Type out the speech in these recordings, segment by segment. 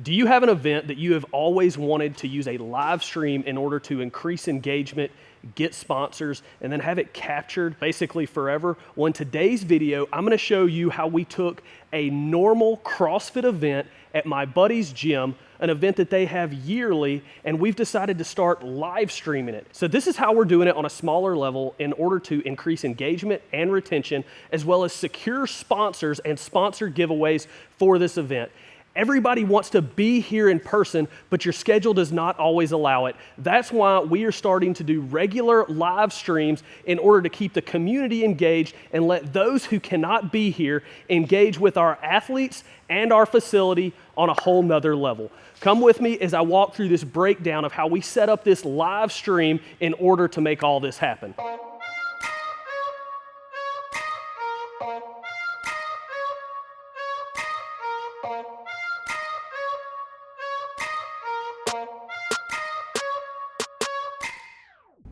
Do you have an event that you have always wanted to use a live stream in order to increase engagement, get sponsors, and then have it captured basically forever? Well, in today's video, I'm gonna show you how we took a normal CrossFit event at my buddy's gym, an event that they have yearly, and we've decided to start live streaming it. So this is how we're doing it on a smaller level in order to increase engagement and retention, as well as secure sponsors and sponsor giveaways for this event. Everybody wants to be here in person, but your schedule does not always allow it. That's why we are starting to do regular live streams in order to keep the community engaged and let those who cannot be here engage with our athletes and our facility on a whole nother level. Come with me as I walk through this breakdown of how we set up this live stream in order to make all this happen.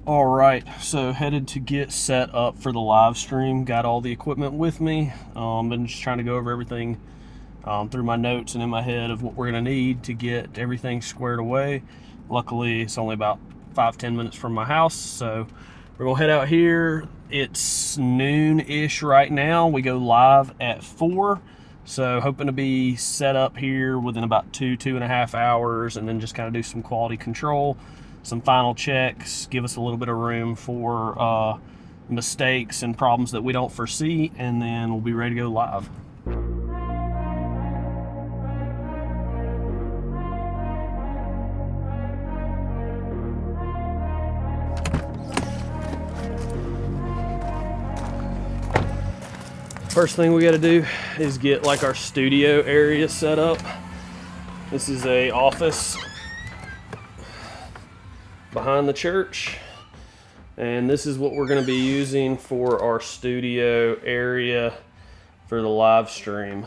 All right, so headed to get set up for the live stream. Got all the equipment with me. Been just trying to go over everything through my notes and in my head of what we're gonna need to get everything squared away. Luckily, it's only about 5-10 minutes from my house, so we're gonna head out here. It's noon-ish right now. We go live at 4, so hoping to be set up here within about 2.5 hours, and then just kind of do some quality control, some final checks, give us a little bit of room for mistakes and problems that we don't foresee, and then we'll be ready to go live. First thing we got to do is get like our studio area set up. This is a office behind the church, and this is what we're going to be using for our studio area for the live stream.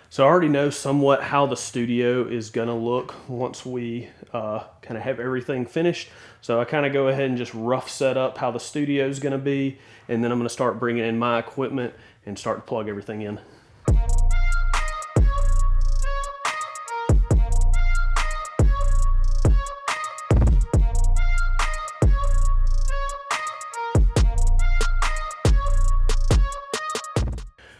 So I already know somewhat how the studio is gonna look once we kind of have everything finished. So I kind of go ahead and just rough set up how the studio is gonna be, and then I'm gonna start bringing in my equipment and start to plug everything in.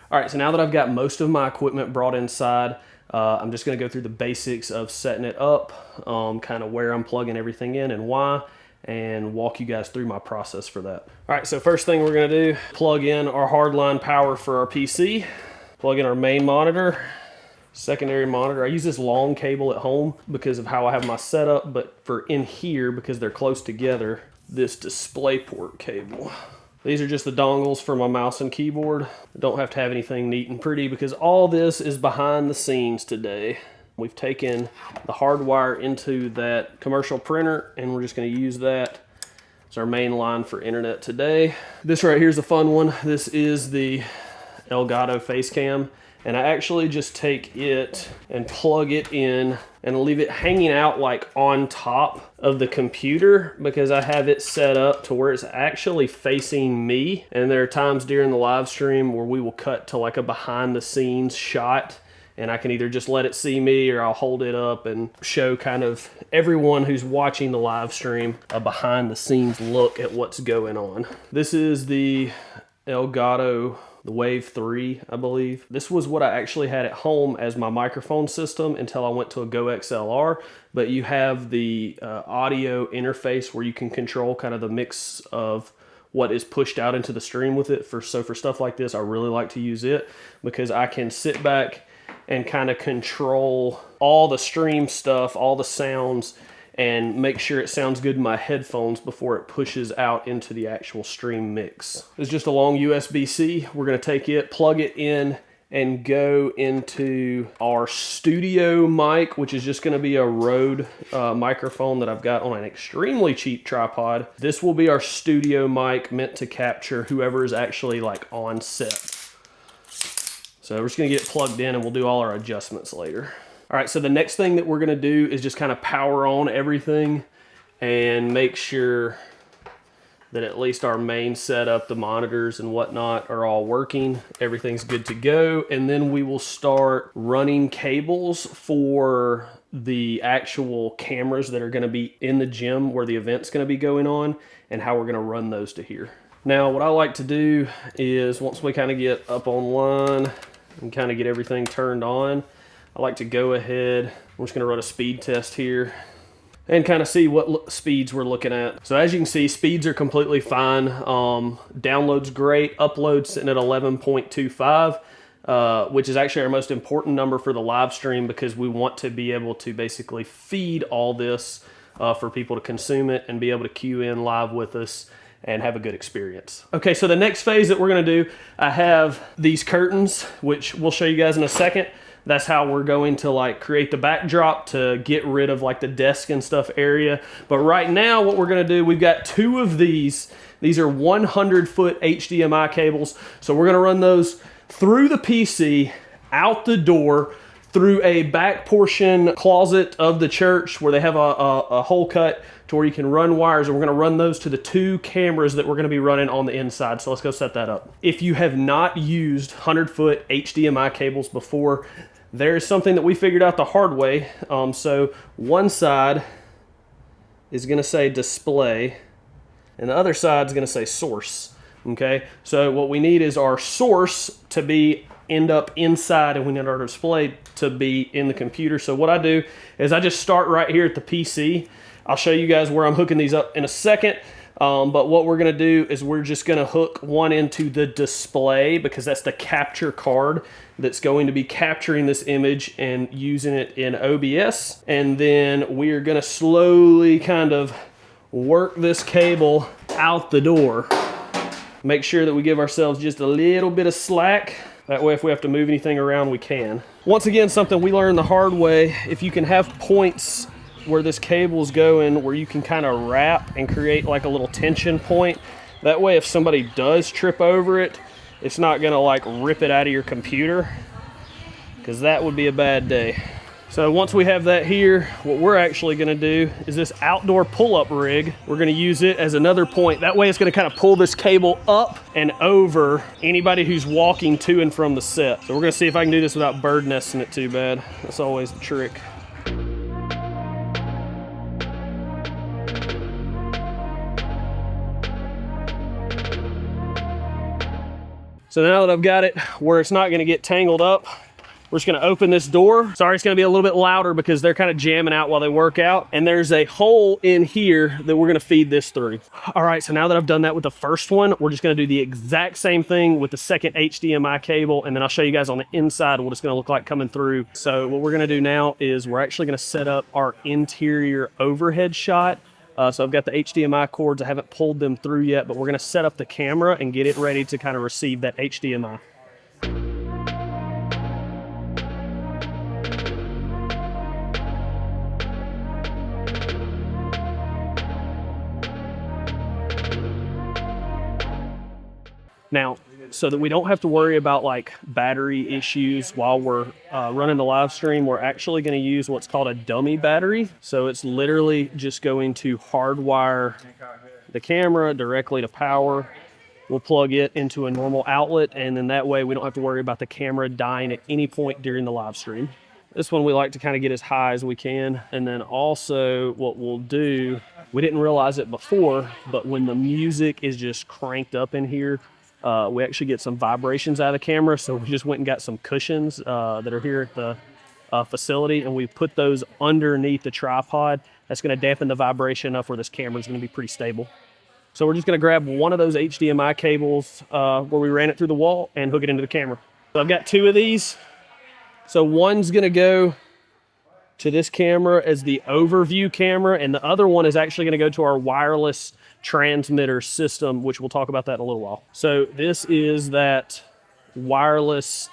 All right, so now that I've got most of my equipment brought inside, I'm just gonna go through the basics of setting it up, kind of where I'm plugging everything in and why, and walk you guys through my process for that. All right, so first thing we're gonna do, plug in our hardline power for our PC, plug in our main monitor, secondary monitor. I use this long cable at home because of how I have my setup, but for in here, because they're close together, this DisplayPort cable. These are just the dongles for my mouse and keyboard. I don't have to have anything neat and pretty because all this is behind the scenes today. We've taken the hardwire into that commercial printer, and we're just gonna use that as our main line for internet today. This right here is a fun one. This is the Elgato Facecam, and I actually just take it and plug it in and leave it hanging out like on top of the computer because I have it set up to where it's actually facing me. And there are times during the live stream where we will cut to like a behind the scenes shot, and I can either just let it see me or I'll hold it up and show kind of everyone who's watching the live stream a behind the scenes look at what's going on. This is the Elgato, the Wave 3, I believe. This was what I actually had at home as my microphone system until I went to a Go XLR, but you have the audio interface where you can control kind of the mix of what is pushed out into the stream with it. So for stuff like this, I really like to use it because I can sit back and kind of control all the stream stuff, all the sounds, and make sure it sounds good in my headphones before it pushes out into the actual stream mix. It's just a long USB-C. We're gonna take it, plug it in, and go into our studio mic, which is just gonna be a Rode microphone that I've got on an extremely cheap tripod. This will be our studio mic meant to capture whoever is actually like on set. So we're just gonna get it plugged in and we'll do all our adjustments later. All right, so the next thing that we're gonna do is just kind of power on everything and make sure that at least our main setup, the monitors and whatnot, are all working. Everything's good to go. And then we will start running cables for the actual cameras that are gonna be in the gym where the event's gonna be going on, and how we're gonna run those to here. Now, what I like to do is once we kind of get up online and kind of get everything turned on, I like to go ahead, we're just gonna run a speed test here and kind of see what speeds we're looking at. So as you can see, speeds are completely fine. Download's great, upload's sitting at 11.25, which is actually our most important number for the live stream, because we want to be able to basically feed all this for people to consume it and be able to queue in live with us and have a good experience. Okay, so the next phase that we're gonna do, I have these curtains, which we'll show you guys in a second. That's how we're going to like create the backdrop to get rid of like the desk and stuff area. But right now what we're gonna do, we've got 2 of these. These are 100-foot HDMI cables. So we're gonna run those through the PC, out the door, through a back portion closet of the church where they have a hole cut to where you can run wires, and we're gonna run those to the 2 cameras that we're gonna be running on the inside. So let's go set that up. If you have not used 100-foot HDMI cables before, there is something that we figured out the hard way. So one side is gonna say display, and the other side is gonna say source, okay? So what we need is our source to end up inside, and we need our display to be in the computer. So what I do is I just start right here at the PC. I'll show you guys where I'm hooking these up in a second. But what we're gonna do is we're just gonna hook one into the display, because that's the capture card that's going to be capturing this image and using it in OBS. And then we're gonna slowly kind of work this cable out the door. Make sure that we give ourselves just a little bit of slack. That way if we have to move anything around, we can. Once again, something we learned the hard way, if you can have points where this cable is going, where you can kind of wrap and create like a little tension point. That way if somebody does trip over it, it's not gonna like rip it out of your computer, because that would be a bad day. So once we have that here, what we're actually gonna do is this outdoor pull-up rig, we're gonna use it as another point. That way it's gonna kind of pull this cable up and over anybody who's walking to and from the set. So we're gonna see if I can do this without bird nesting it too bad. That's always the trick. So now that I've got it where it's not gonna get tangled up, we're just gonna open this door. Sorry, it's gonna be a little bit louder because they're kind of jamming out while they work out. And there's a hole in here that we're gonna feed this through. All right, so now that I've done that with the first one, we're just gonna do the exact same thing with the second HDMI cable, and then I'll show you guys on the inside what it's gonna look like coming through. So what we're gonna do now is we're actually gonna set up our interior overhead shot. So I've got the HDMI cords. I haven't pulled them through yet, but we're gonna set up the camera and get it ready to kind of receive that HDMI. Now, so that we don't have to worry about like battery issues while we're running the live stream, we're actually going to use what's called a dummy battery. So it's literally just going to hardwire the camera directly to power. We'll plug it into a normal outlet, and then that way we don't have to worry about the camera dying at any point during the live stream. This one we like to kind of get as high as we can. And then also what we'll do, we didn't realize it before, but when the music is just cranked up in here, we actually get some vibrations out of the camera. So we just went and got some cushions that are here at the facility, and we put those underneath the tripod. That's gonna dampen the vibration enough where this camera is gonna be pretty stable. So we're just gonna grab one of those HDMI cables where we ran it through the wall and hook it into the camera. So I've got 2 of these. So one's gonna go to this camera as the overview camera, and the other one is actually gonna go to our wireless transmitter system, which we'll talk about that in a little while. So this is that wireless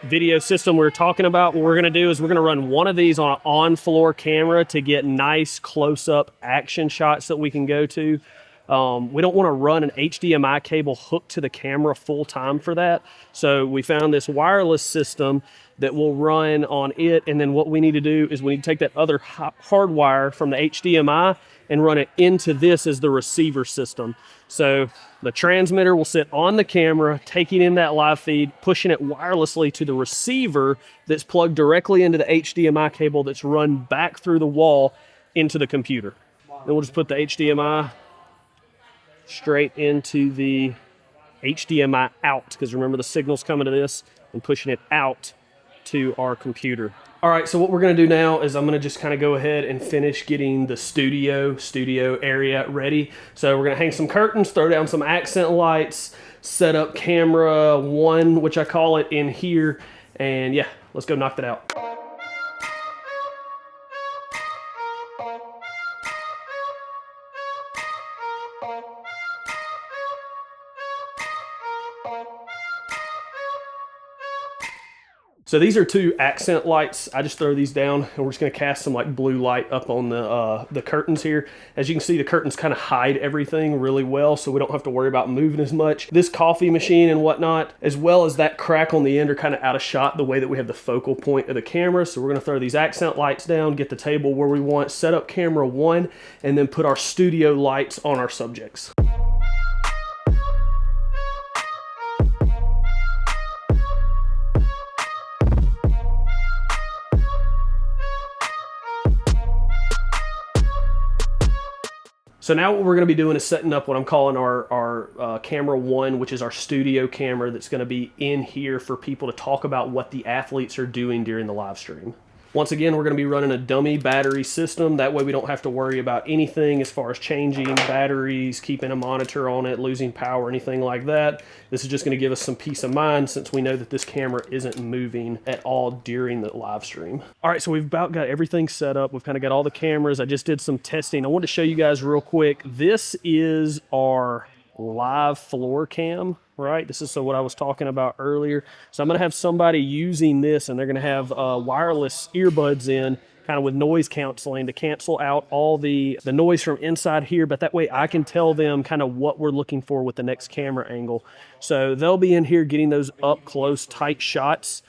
video system we were talking about. What we're gonna do is we're gonna run one of these on an on-floor camera to get nice close-up action shots that we can go to. We don't wanna run an HDMI cable hooked to the camera full time for that. So we found this wireless system that will run on it. And then what we need to do is we need to take that other hard wire from the HDMI and run it into this as the receiver system. So the transmitter will sit on the camera, taking in that live feed, pushing it wirelessly to the receiver that's plugged directly into the HDMI cable that's run back through the wall into the computer. Then we'll just put the HDMI straight into the HDMI out, because remember the signal's coming to this and pushing it out to our computer. All right, so what we're gonna do now is I'm gonna just kind of go ahead and finish getting the studio area ready. So we're gonna hang some curtains, throw down some accent lights, set up camera 1, which I call it, in here, and yeah, let's go knock that out. So these are 2 accent lights. I just throw these down and we're just gonna cast some like blue light up on the curtains here. As you can see, the curtains kind of hide everything really well, so we don't have to worry about moving as much. This coffee machine and whatnot, as well as that crack on the end, are kind of out of shot the way that we have the focal point of the camera. So we're gonna throw these accent lights down, get the table where we want, set up camera 1, and then put our studio lights on our subjects. So now what we're going to be doing is setting up what I'm calling our camera 1, which is our studio camera that's going to be in here for people to talk about what the athletes are doing during the live stream. Once again, we're going to be running a dummy battery system. That way we don't have to worry about anything as far as changing batteries, keeping a monitor on it, losing power, anything like that. This is just going to give us some peace of mind since we know that this camera isn't moving at all during the live stream. All right, so we've about got everything set up. We've kind of got all the cameras. I just did some testing. I wanted to show you guys real quick. This is our live floor cam, right? This is what I was talking about earlier. So I'm going to have somebody using this, and they're going to have wireless earbuds in, kind of with noise canceling, to cancel out all the noise from inside here. But that way I can tell them kind of what we're looking for with the next camera angle. So they'll be in here getting those up close, tight shots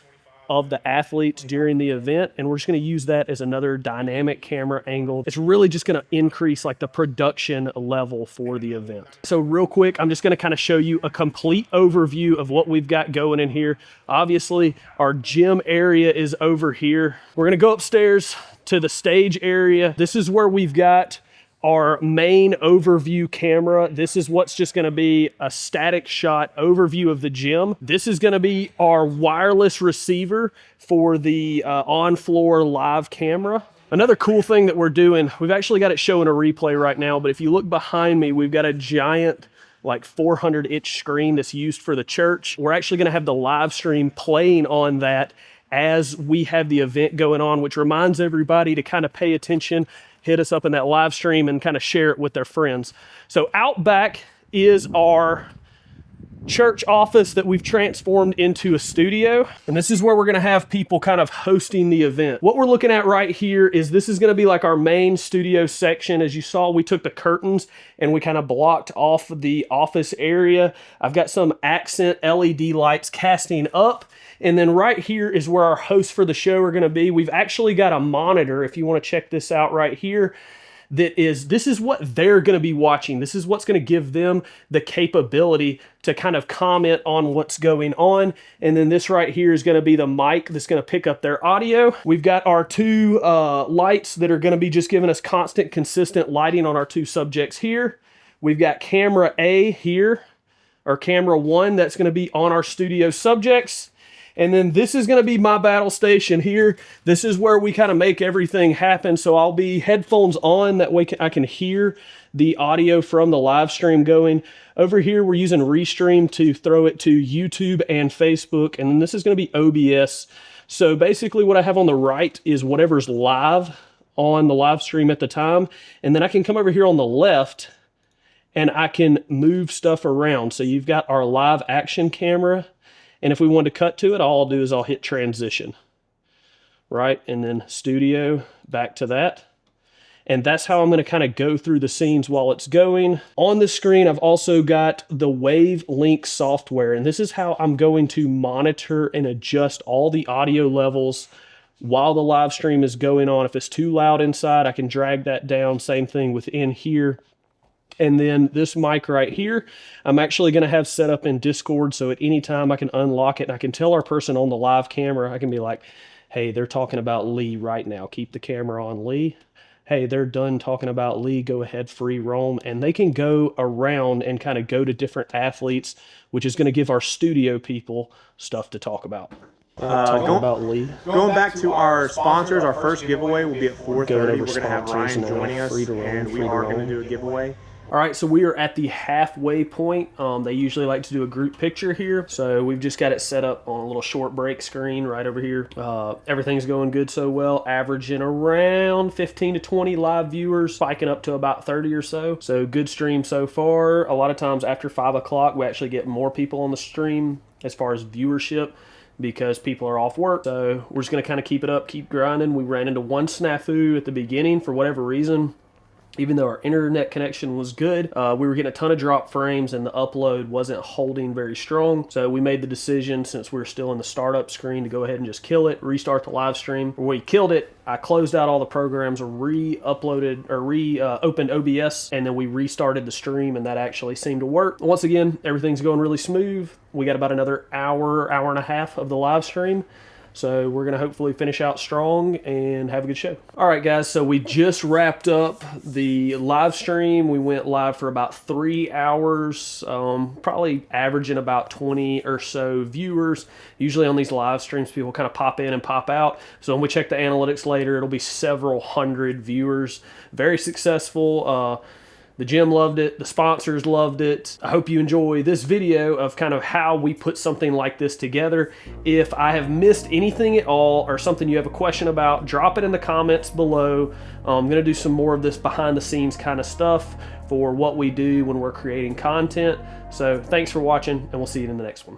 of the athletes during the event, and we're just going to use that as another dynamic camera angle. It's really just going to increase like the production level for the event. So real quick, I'm just going to kind of show you a complete overview of what we've got going in here. Obviously, our gym area is over here. We're going to go upstairs to the stage area. This is where we've got our main overview camera. This is what's just gonna be a static shot overview of the gym. This is gonna be our wireless receiver for the on-floor live camera. Another cool thing that we're doing, we've actually got it showing a replay right now, but if you look behind me, we've got a giant like 400-inch screen that's used for the church. We're actually gonna have the live stream playing on that as we have the event going on, which reminds everybody to kind of pay attention, hit us up in that live stream and kind of share it with their friends. So out back is our church office that we've transformed into a studio. And this is where we're gonna have people kind of hosting the event. What we're looking at right here is this is gonna be like our main studio section. As you saw, we took the curtains and we kind of blocked off the office area. I've got some accent LED lights casting up. And then right here is where our hosts for the show are gonna be. We've actually got a monitor, if you wanna check this out right here, this is what they're going to be watching. This is what's going to give them the capability to kind of comment on what's going on. And then this right here is going to be the mic that's going to pick up their audio. We've got our 2 lights that are going to be just giving us constant, consistent lighting on our 2 subjects here. We've got camera A here, or camera 1, that's going to be on our studio subjects. And then this is going to be my battle station here. This is where we kind of make everything happen. So I'll be headphones on, that way I can hear the audio from the live stream going. Over here, we're using Restream to throw it to YouTube and Facebook. And then this is going to be OBS. So basically what I have on the right is whatever's live on the live stream at the time. And then I can come over here on the left and I can move stuff around. So you've got our live action camera. And if we want to cut to it, all I'll do is I'll hit transition, right? And then studio, back to that. And that's how I'm going to kind of go through the scenes while it's going. On the screen, I've also got the Wavelink software, and this is how I'm going to monitor and adjust all the audio levels while the live stream is going on. If it's too loud inside, I can drag that down. Same thing within here. And then this mic right here, I'm actually going to have set up in Discord, so at any time I can unlock it and I can tell our person on the live camera, I can be like, hey, they're talking about Lee right now. Keep the camera on Lee. Hey, they're done talking about Lee. Go ahead, free roam. And they can go around and kind of go to different athletes, which is going to give our studio people stuff to talk about. About Lee. Going back to our sponsors, our first giveaway will be at 4:30. We're going to have Ryan joining us, and we are going to do a giveaway. All right, so we are at the halfway point. They usually like to do a group picture here. So we've just got it set up on a little short break screen right over here. Everything's going good so well, averaging around 15 to 20 live viewers, spiking up to about 30 or so. So good stream so far. A lot of times after 5 o'clock, we actually get more people on the stream as far as viewership, because people are off work. So we're just going to kind of keep it up, keep grinding. We ran into one snafu at the beginning for whatever reason. Even though our internet connection was good, we were getting a ton of drop frames and the upload wasn't holding very strong. So we made the decision, since we were still in the startup screen, to go ahead and just kill it, restart the live stream. We killed it. I closed out all the programs, re-uploaded or opened OBS, and then we restarted the stream, and that actually seemed to work. Once again, everything's going really smooth. We got about another hour and a half of the live stream. So we're going to hopefully finish out strong and have a good show. All right, guys, so we just wrapped up the live stream. We went live for about 3 hours, probably averaging about 20 or so viewers. Usually on these live streams, people kind of pop in and pop out. So when we check the analytics later, it'll be several hundred viewers. Very successful. The gym loved it. The sponsors loved it. I hope you enjoy this video of kind of how we put something like this together. If I have missed anything at all or something you have a question about, drop it in the comments below. I'm going to do some more of this behind the scenes kind of stuff for what we do when we're creating content. So thanks for watching, and we'll see you in the next one.